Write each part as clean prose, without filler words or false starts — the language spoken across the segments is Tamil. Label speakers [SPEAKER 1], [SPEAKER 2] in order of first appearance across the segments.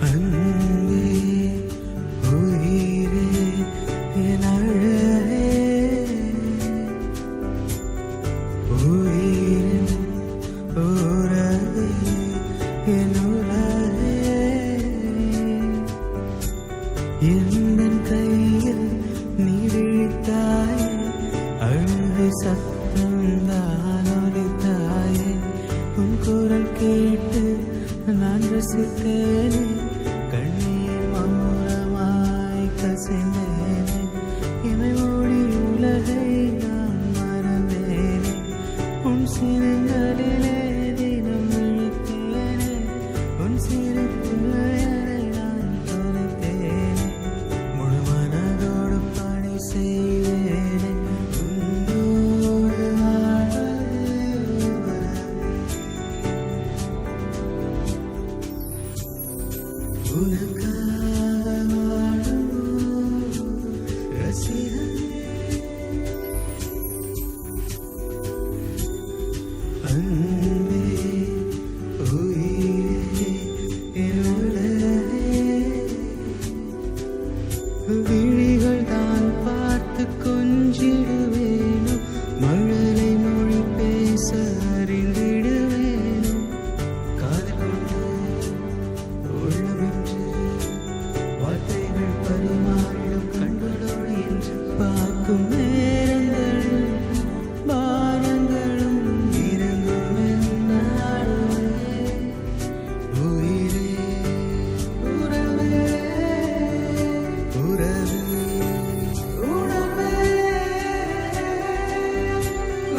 [SPEAKER 1] அன்பே உயிரே என் அழகே உயிரின் உறவே என் உலகே எந்தன் கையில் நீ விழித்தாயே அழுகை சத்தம்தான் ஒலித்தாயே உன் குரல் கேட்டு நான் ரசித்தேனே கண்ணீர் மௌனமாய் கசிந்தேனே இமை மூடி உலகை நான் மறந்தேனே உன் சிறுங்களிலே தினம் விழித்தேனே உன் சிரிப்புகளை நான் தொலைத்தேனே முழு மனதோடு பணி செய்வேனே உன்னோடு உனக்காக வாழும் ரசிகனே அன்பே உயிரே என் உலகே விழிகள் தான் பார்த்து கொஞ்சிடுவேனோ மழலை மொழி பேச அறிந்திடுவேனோ காதல் கொண்டு உள்ளமின்று வார்த்தைகள் பரிமாறிடும் கண்களோடு என்று பார்க்கும் நேரங்களும் பாரங்களும் இறங்கும் என்னாலுமே உயிரே உறவே உறவே உணர்வே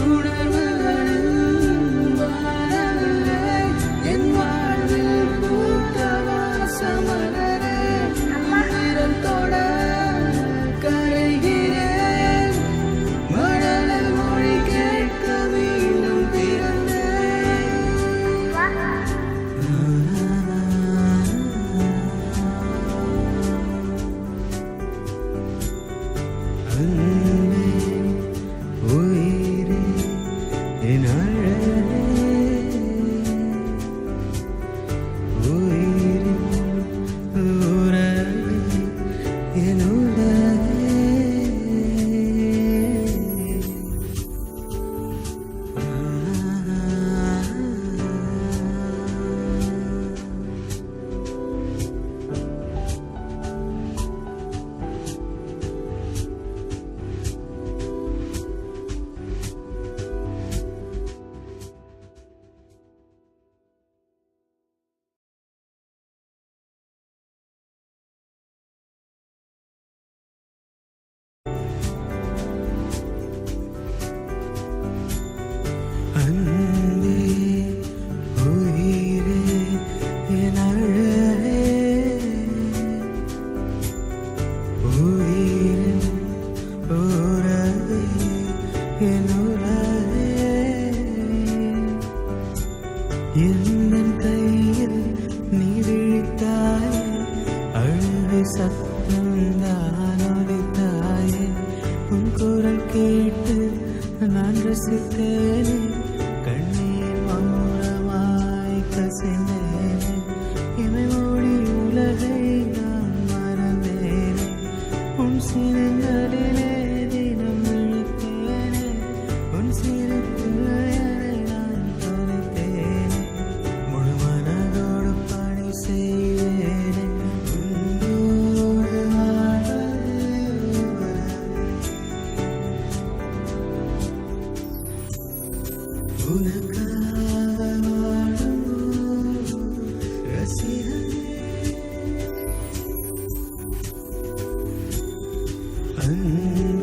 [SPEAKER 1] உணர்வுகளின் வானவில்லை என் வாழ்வில் பூத்த வாசமலரே உயிரம் தொட கரைகிறேன் மழலை மொழி கேட்க மீண்டும் பிறந்தேன் அன்பே உயிரே என் அழகே உயிரின் உறவே என் உலகே அன்பே உயிரே என் அழகே உயிரின் உறவே என் உலகே எந்தன் கையில் நீ விழித்தாயே அழுகை சத்தம்தான் ஒலித்தாயே உன் குரல் கேட்டு நான் ரசித்தேனே கண்ணீர் மௌனமாய் கசிந்தேனே இமை மூடி உலகை நான் மறந்தேனே உன் சிறுங்களிலே தினம் விழித்தேனே உன் சிரிப்புகளை நான் தொலைத்தேனே முழு மனதோடு பணி செய்வேனே உன்னோடு உனக்காக வாழும் ரசிகனே அன்பே